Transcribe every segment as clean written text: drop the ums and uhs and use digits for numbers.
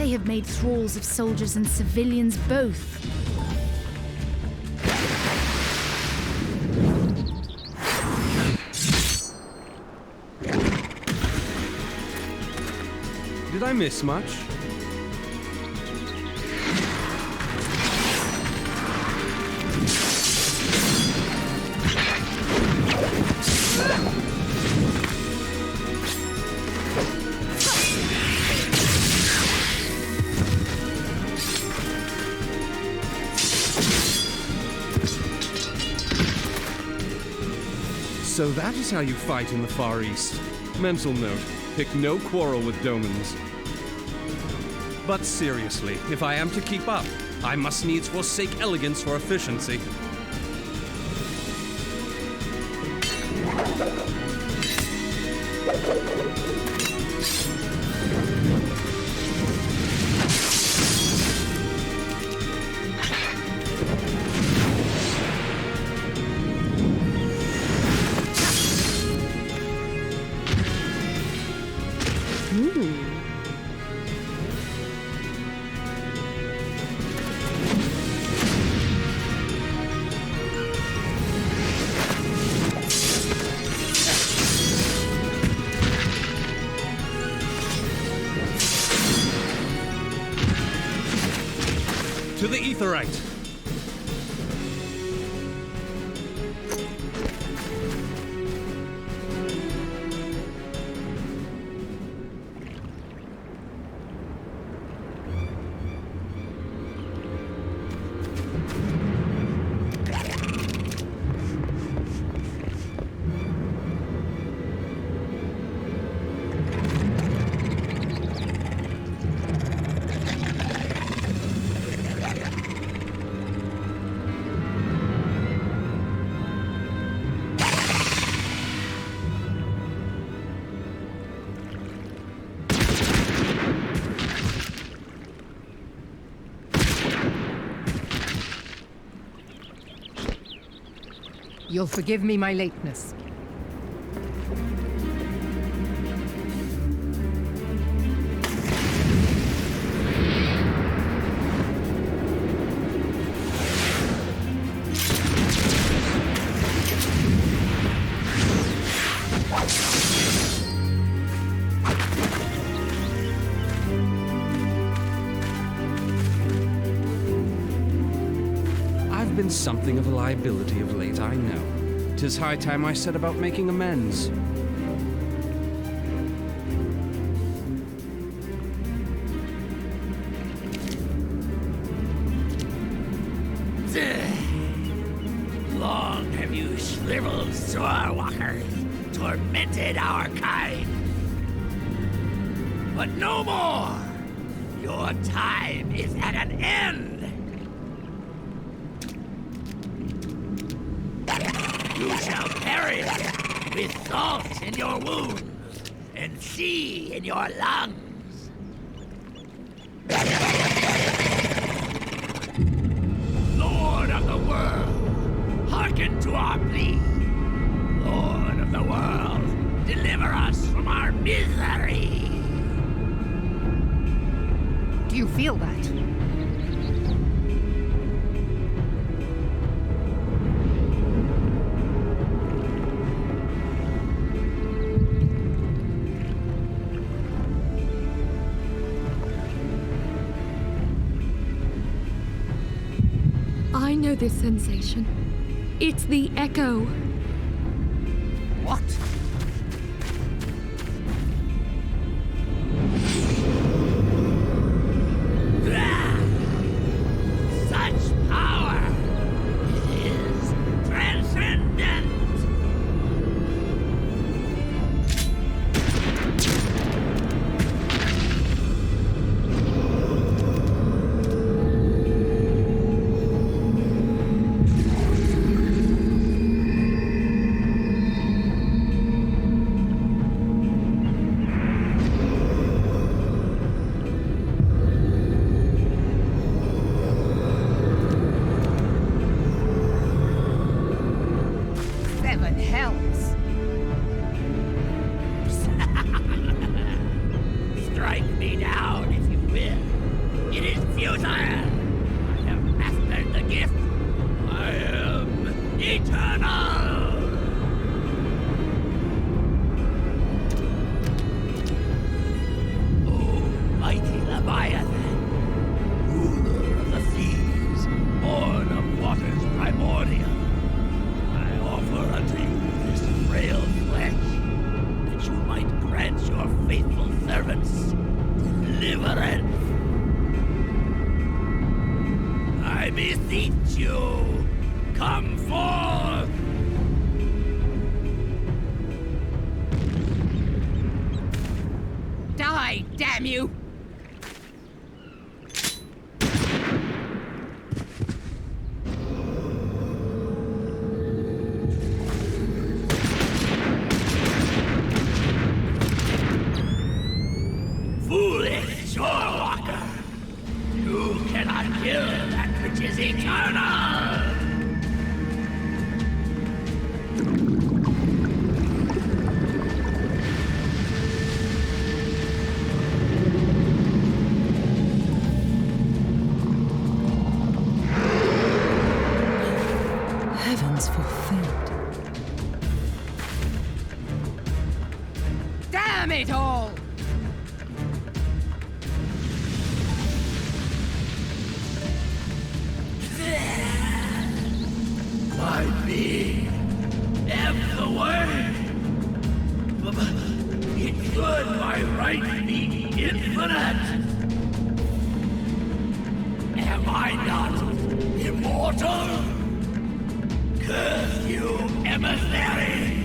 They have made thralls of soldiers and civilians both. Did I miss much? So that is how you fight in the Far East. Mental note, pick no quarrel with Domans. But seriously, if I am to keep up, I must needs forsake elegance for efficiency. To the Aetherite! You'll forgive me my lateness. I've been something of a liability of late, I know. 'Tis high time I set about making amends. Long have you shriveled swordwalkers, tormented our kind. But no more! Your time is at an end! You shall perish with salt in your wounds and sea in your lungs. Lord of the world, hearken to our plea. Lord of the world, deliver us from our misery. Do you feel that? I know this sensation. It's the echo. What? Such power is transcendent. deliverance. I beseech you, come forth! Die, damn you! Foolish shorewalker! You cannot kill that which is eternal! Heavens fulfilled. Damn it all! My being, ebb the way. It should by right be infinite. Am I not immortal? Curse you, emissary!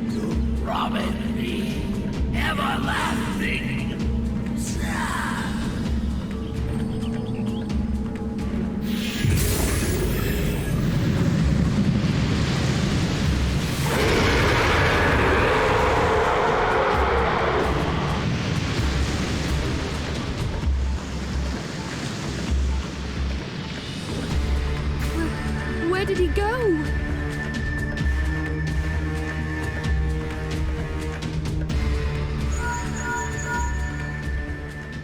You promised me everlasting. Where did he go?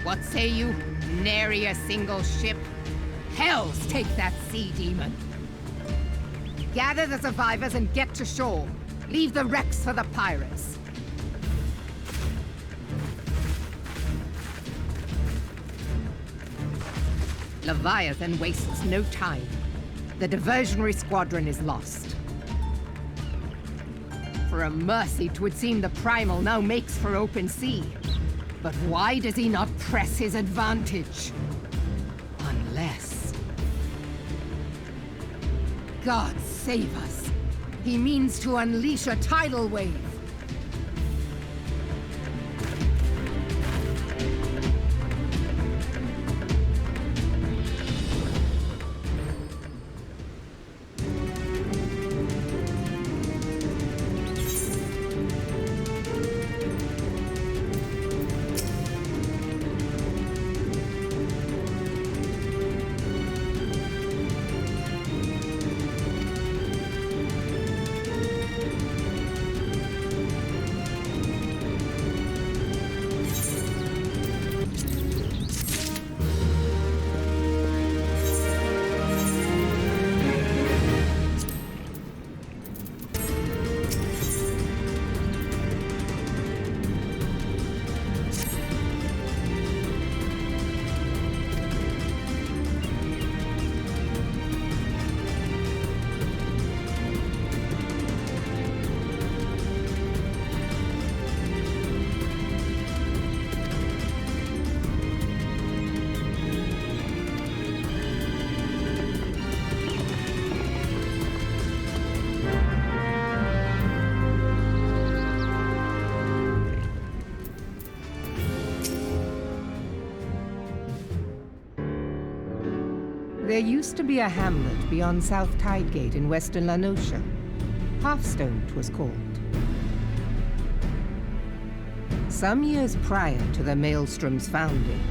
What say you? Nary a single ship? Hells take that sea demon! Gather the survivors and get to shore. Leave the wrecks for the pirates. Leviathan wastes no time. The diversionary squadron is lost. For a mercy, 'twould seem the Primal now makes for open sea. But why does he not press his advantage? Unless... God save us. He means to unleash a tidal wave. There used to be a hamlet beyond South Tidegate in western Lanosha. Hearthstone, 'twas called. Some years prior to the Maelstrom's founding,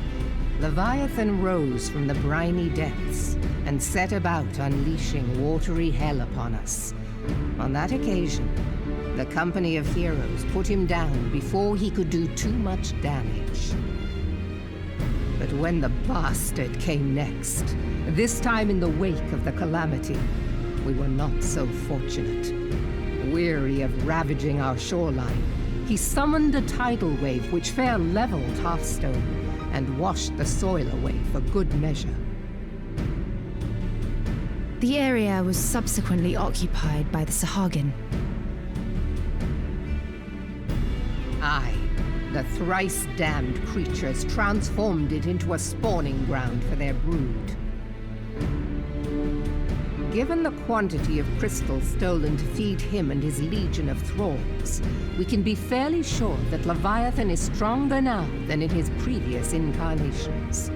Leviathan rose from the briny depths and set about unleashing watery hell upon us. On that occasion, the company of heroes put him down before he could do too much damage. But when the bastard came next, this time in the wake of the calamity, we were not so fortunate. Weary of ravaging our shoreline, he summoned a tidal wave which fair leveled Hearthstone and washed the soil away for good measure. The area was subsequently occupied by the Sahagin. Aye, The thrice-damned creatures transformed it into a spawning ground for their brood. Given the quantity of crystals stolen to feed him and his legion of thralls, we can be fairly sure that Leviathan is stronger now than in his previous incarnations.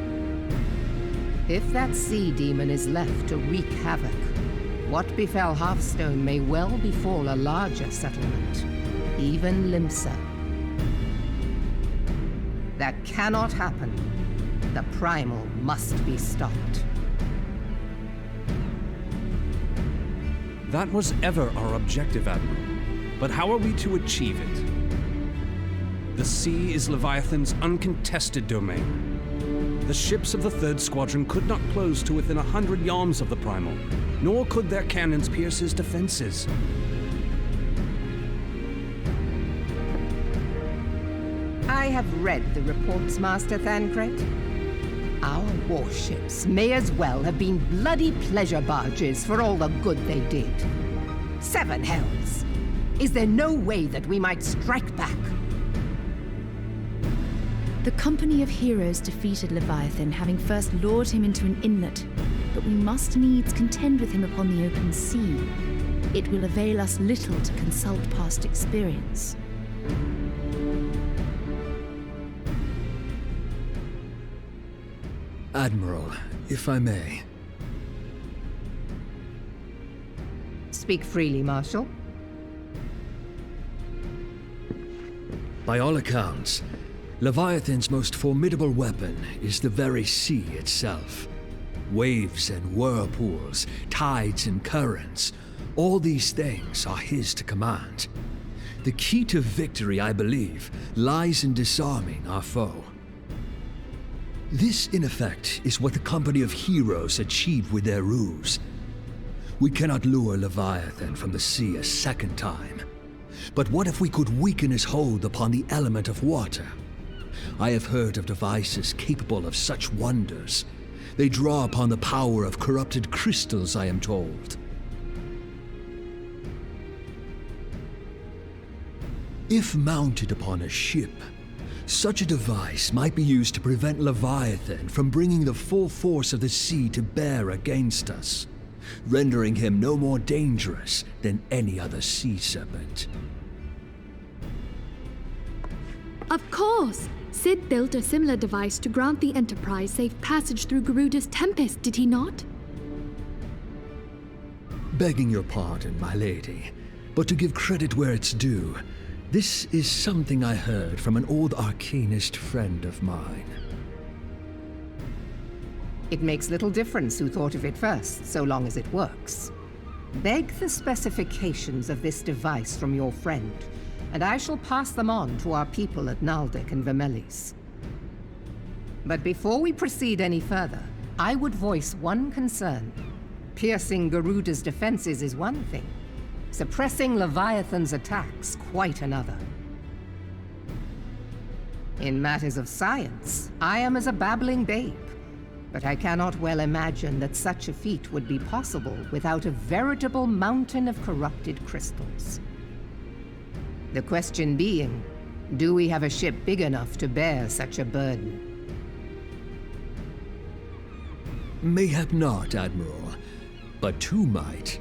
If that sea demon is left to wreak havoc, what befell Hearthstone may well befall a larger settlement, even Limsa. That cannot happen. The Primal must be stopped. That was ever our objective, Admiral. But how are we to achieve it? The sea is Leviathan's uncontested domain. The ships of the 3rd Squadron could not close to within 100 yards of the Primal, nor could their cannons pierce his defenses. I have read the reports, Master Thancred. Our warships may as well have been bloody pleasure barges for all the good they did. 7 hells! Is there no way that we might strike back? The company of heroes defeated Leviathan, having first lured him into an inlet, but we must needs contend with him upon the open sea. It will avail us little to consult past experience. Admiral, if I may. Speak freely, Marshal. By all accounts, Leviathan's most formidable weapon is the very sea itself. Waves and whirlpools, tides and currents, all these things are his to command. The key to victory, I believe, lies in disarming our foe. This, in effect, is what the company of heroes achieved with their ruse. We cannot lure Leviathan from the sea a second time. But what if we could weaken his hold upon the element of water? I have heard of devices capable of such wonders. They draw upon the power of corrupted crystals, I am told. If mounted upon a ship, such a device might be used to prevent Leviathan from bringing the full force of the sea to bear against us, rendering him no more dangerous than any other sea serpent. Of course! Sid built a similar device to grant the Enterprise safe passage through Garuda's Tempest, did he not? Begging your pardon, my lady, but to give credit where it's due, this is something I heard from an old arcanist friend of mine. It makes little difference who thought of it first, so long as it works. Beg the specifications of this device from your friend, and I shall pass them on to our people at Naldic and Vermelis. But before we proceed any further, I would voice one concern. Piercing Garuda's defenses is one thing. Suppressing Leviathan's attacks, quite another. In matters of science, I am as a babbling babe, but I cannot well imagine that such a feat would be possible without a veritable mountain of corrupted crystals. The question being, do we have a ship big enough to bear such a burden? Mayhap not, Admiral, but two might.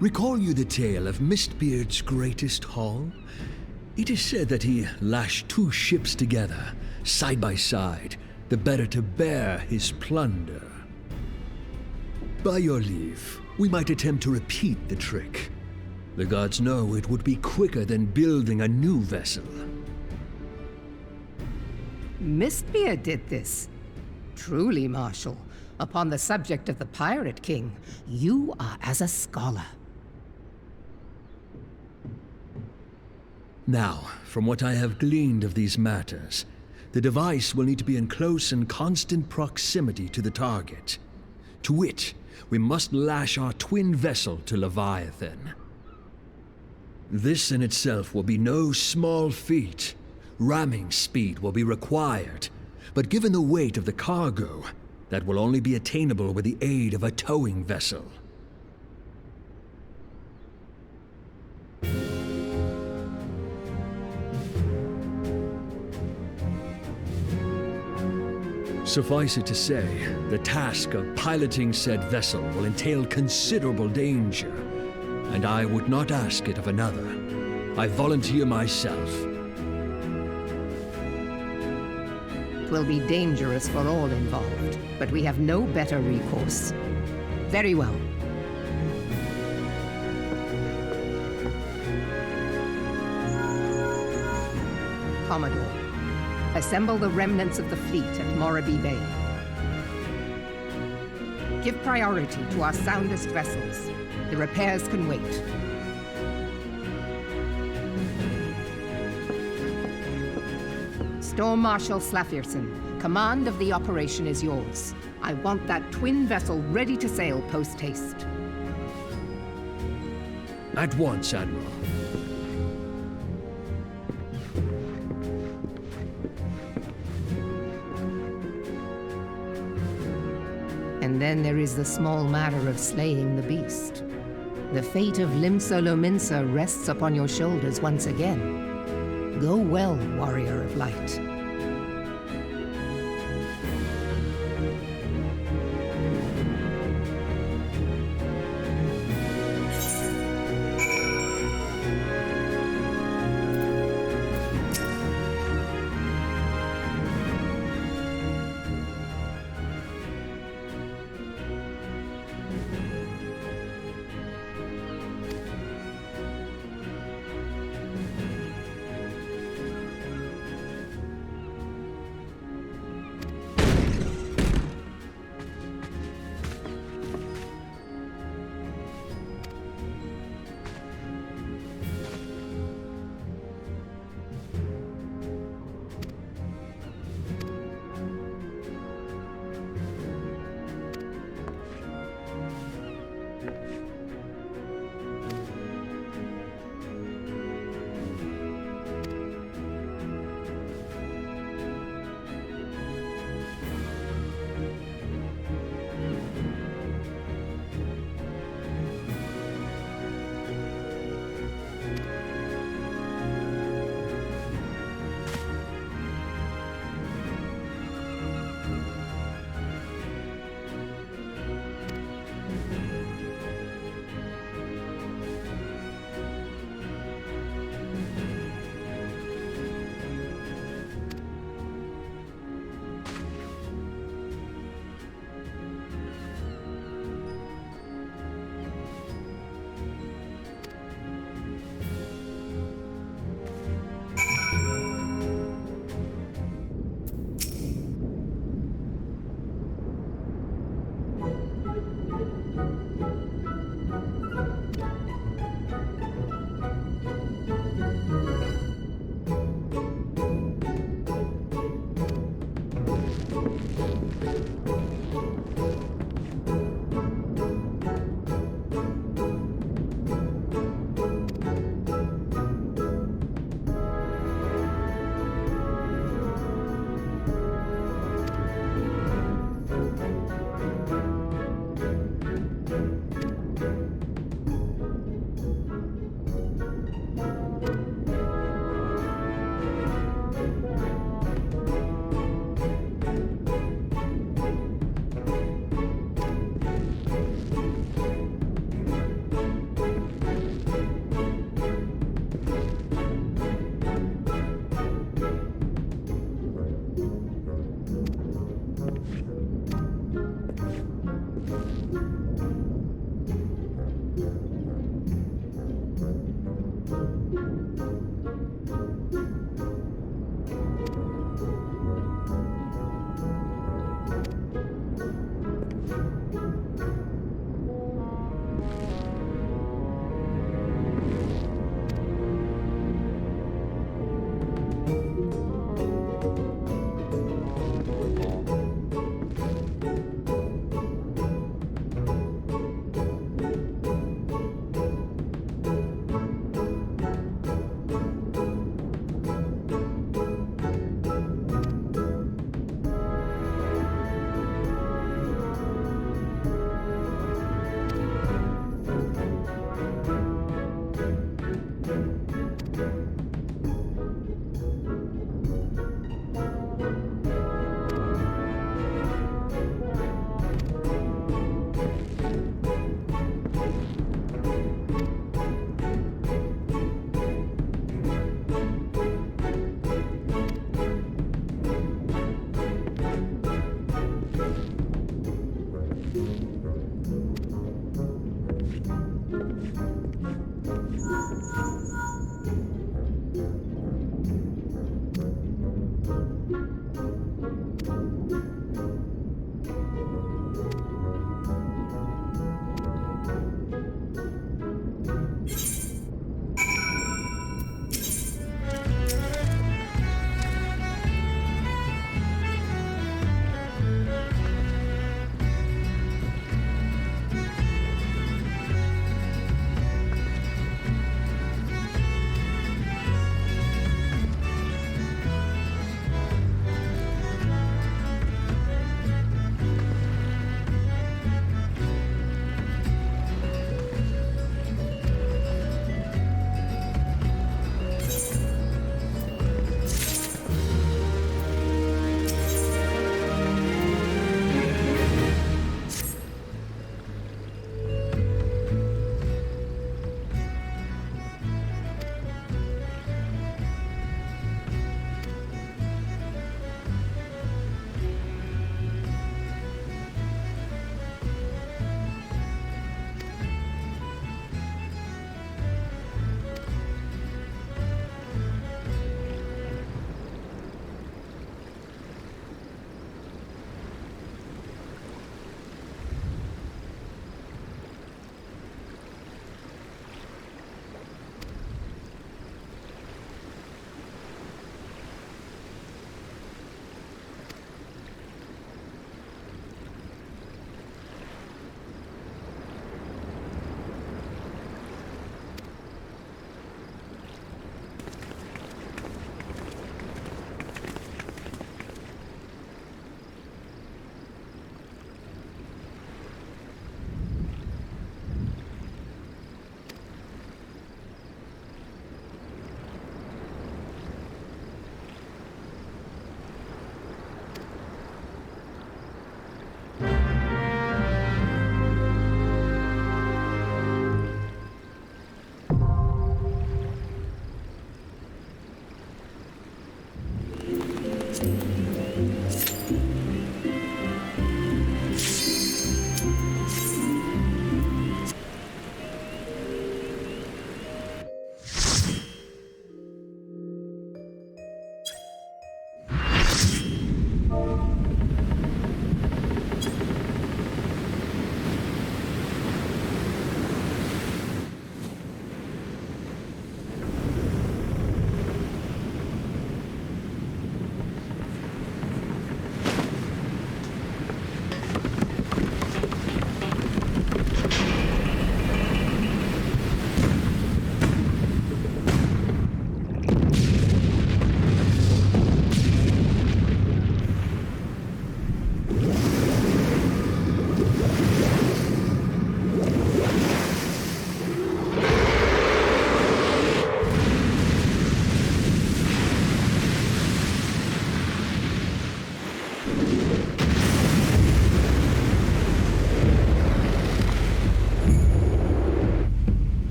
Recall you the tale of Mistbeard's greatest haul? It is said that he lashed 2 ships together, side by side, the better to bear his plunder. By your leave, we might attempt to repeat the trick. The gods know it would be quicker than building a new vessel. Mistbeard did this. Truly, Marshal, upon the subject of the Pirate King, you are as a scholar. Now, from what I have gleaned of these matters, the device will need to be in close and constant proximity to the target. To wit, we must lash our twin vessel to Leviathan. This in itself will be no small feat. Ramming speed will be required, but given the weight of the cargo, that will only be attainable with the aid of a towing vessel. Suffice it to say, the task of piloting said vessel will entail considerable danger, and I would not ask it of another. I volunteer myself. 'Twill be dangerous for all involved, but we have no better recourse. Very well. Commodore, assemble the remnants of the fleet at Morabee Bay. Give priority to our soundest vessels. The repairs can wait. Storm Marshal Slafierson, command of the operation is yours. I want that twin vessel ready to sail post-haste. At once, Admiral. And then there is the small matter of slaying the beast. The fate of Limsa Lominsa rests upon your shoulders once again. Go well, Warrior of Light.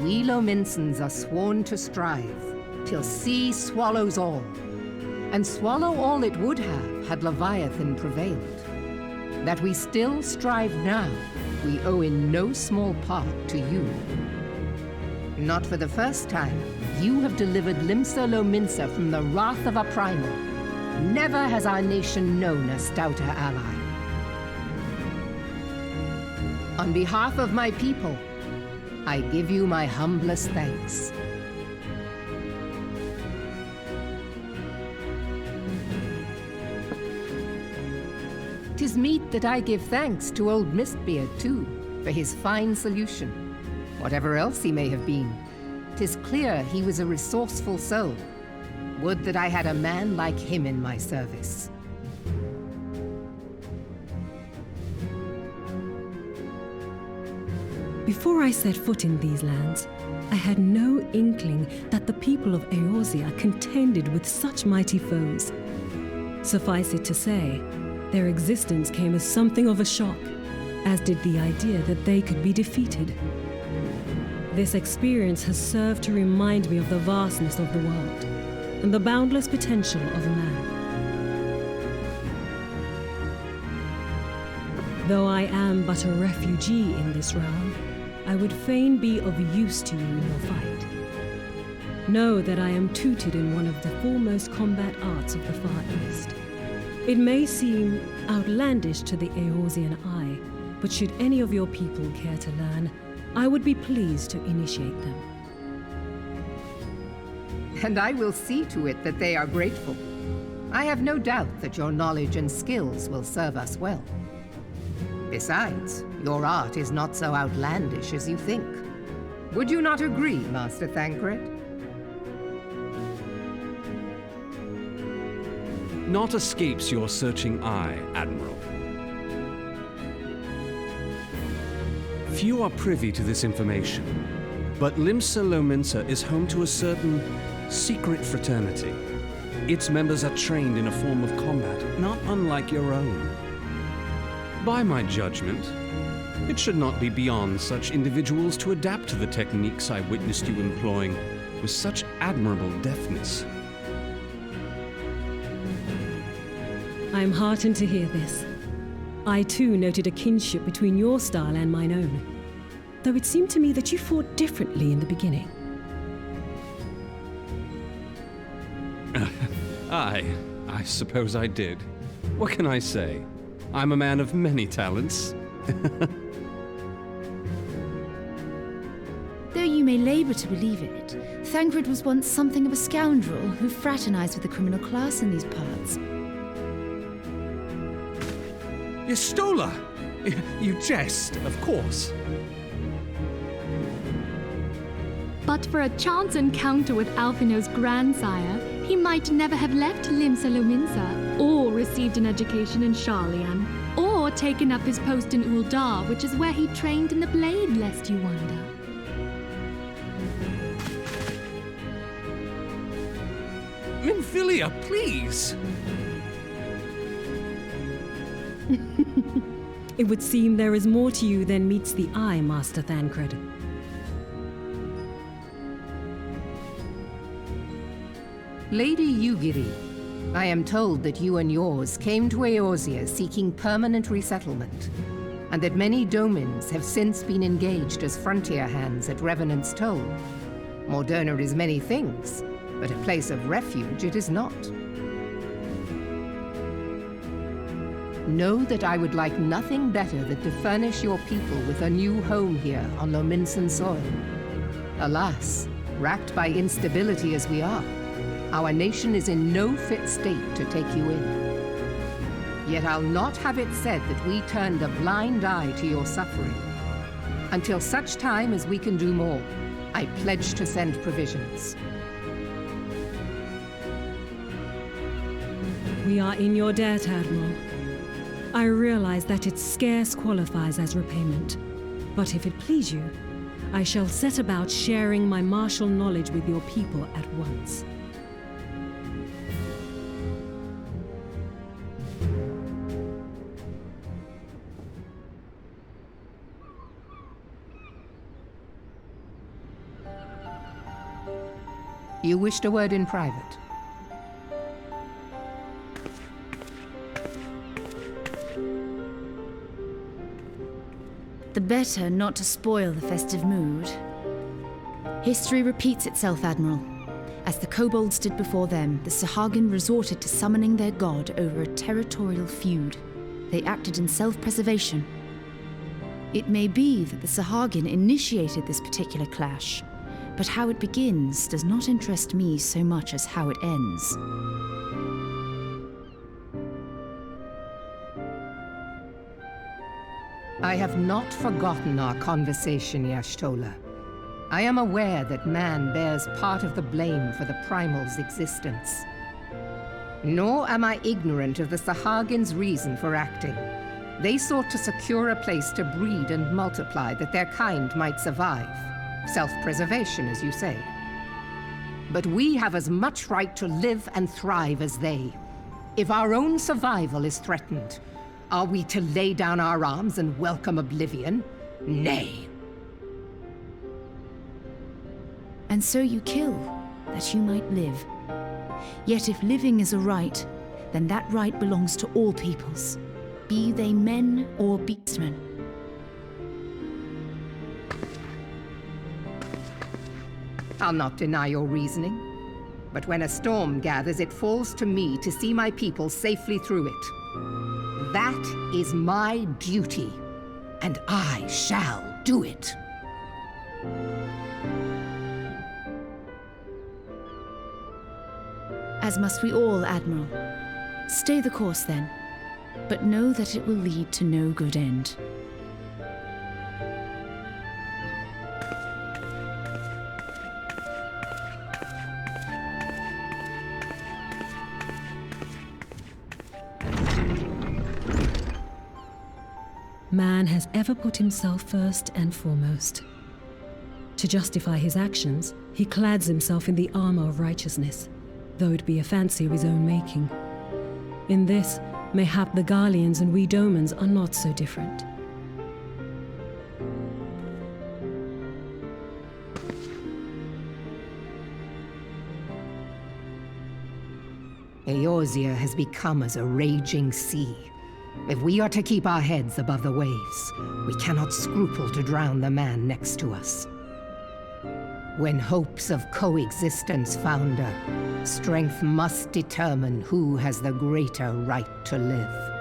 We Lominsans are sworn to strive, till sea swallows all. And swallow all it would have had Leviathan prevailed. That we still strive now, we owe in no small part to you. Not for the first time, you have delivered Limsa Lominsa from the wrath of a primal. Never has our nation known a stouter ally. On behalf of my people, I give you my humblest thanks. 'Tis meet that I give thanks to old Mistbeard, too, for his fine solution. Whatever else he may have been, 'tis clear he was a resourceful soul. Would that I had a man like him in my service. Before I set foot in these lands, I had no inkling that the people of Eorzea contended with such mighty foes. Suffice it to say, their existence came as something of a shock, as did the idea that they could be defeated. This experience has served to remind me of the vastness of the world and the boundless potential of man. Though I am but a refugee in this realm, I would fain be of use to you in your fight. Know that I am tutored in one of the foremost combat arts of the Far East. It may seem outlandish to the Eorzean eye, but should any of your people care to learn, I would be pleased to initiate them. And I will see to it that they are grateful. I have no doubt that your knowledge and skills will serve us well. Besides, your art is not so outlandish as you think. Would you not agree, Master Thancred? Naught escapes your searching eye, Admiral. Few are privy to this information, but Limsa Lominsa is home to a certain secret fraternity. Its members are trained in a form of combat not unlike your own. By my judgment, it should not be beyond such individuals to adapt to the techniques I witnessed you employing with such admirable deftness. I am heartened to hear this. I too noted a kinship between your style and mine own, though it seemed to me that you fought differently in the beginning. I suppose I did. What can I say? I'm a man of many talents. Though you may labor to believe it, Thancred was once something of a scoundrel who fraternized with the criminal class in these parts. Yestola! You jest, of course. But for a chance encounter with Alphino's grandsire, he might never have left Limsa Lominsa, or received an education in Sharlian, or taken up his post in Uldar, which is where he trained in the blade, lest you wonder. Minfilia, please! It would seem there is more to you than meets the eye, Master Thancred. Lady Yugiri, I am told that you and yours came to Eorzea seeking permanent resettlement, and that many domins have since been engaged as frontier hands at Revenant's Toll. Moderna is many things, but a place of refuge it is not. Know that I would like nothing better than to furnish your people with a new home here on Lominsan soil. Alas, racked by instability as we are, our nation is in no fit state to take you in. Yet I'll not have it said that we turned a blind eye to your suffering. Until such time as we can do more, I pledge to send provisions. We are in your debt, Admiral. I realize that it scarce qualifies as repayment, but if it please you, I shall set about sharing my martial knowledge with your people at once. You wished a word in private. The better not to spoil the festive mood. History repeats itself, Admiral. As the kobolds did before them, the Sahagin resorted to summoning their god over a territorial feud. They acted in self-preservation. It may be that the Sahagin initiated this particular clash, but how it begins does not interest me so much as how it ends. I have not forgotten our conversation, Y'shtola. I am aware that man bears part of the blame for the Primal's existence. Nor am I ignorant of the Sahagin's reason for acting. They sought to secure a place to breed and multiply that their kind might survive. Self-preservation, as you say. But we have as much right to live and thrive as they. If our own survival is threatened, are we to lay down our arms and welcome oblivion? Nay. And so you kill, that you might live. Yet if living is a right, then that right belongs to all peoples, be they men or beastmen. I'll not deny your reasoning, but when a storm gathers, it falls to me to see my people safely through it. That is my duty, and I shall do it. As must we all, Admiral. Stay the course, then, but know that it will lead to no good end. Man has ever put himself first and foremost. To justify his actions, he clads himself in the armor of righteousness, though it be a fancy of his own making. In this, mayhap the Garleans and we Domans are not so different. Eorzea has become as a raging sea. If we are to keep our heads above the waves, we cannot scruple to drown the man next to us. When hopes of coexistence founder, strength must determine who has the greater right to live.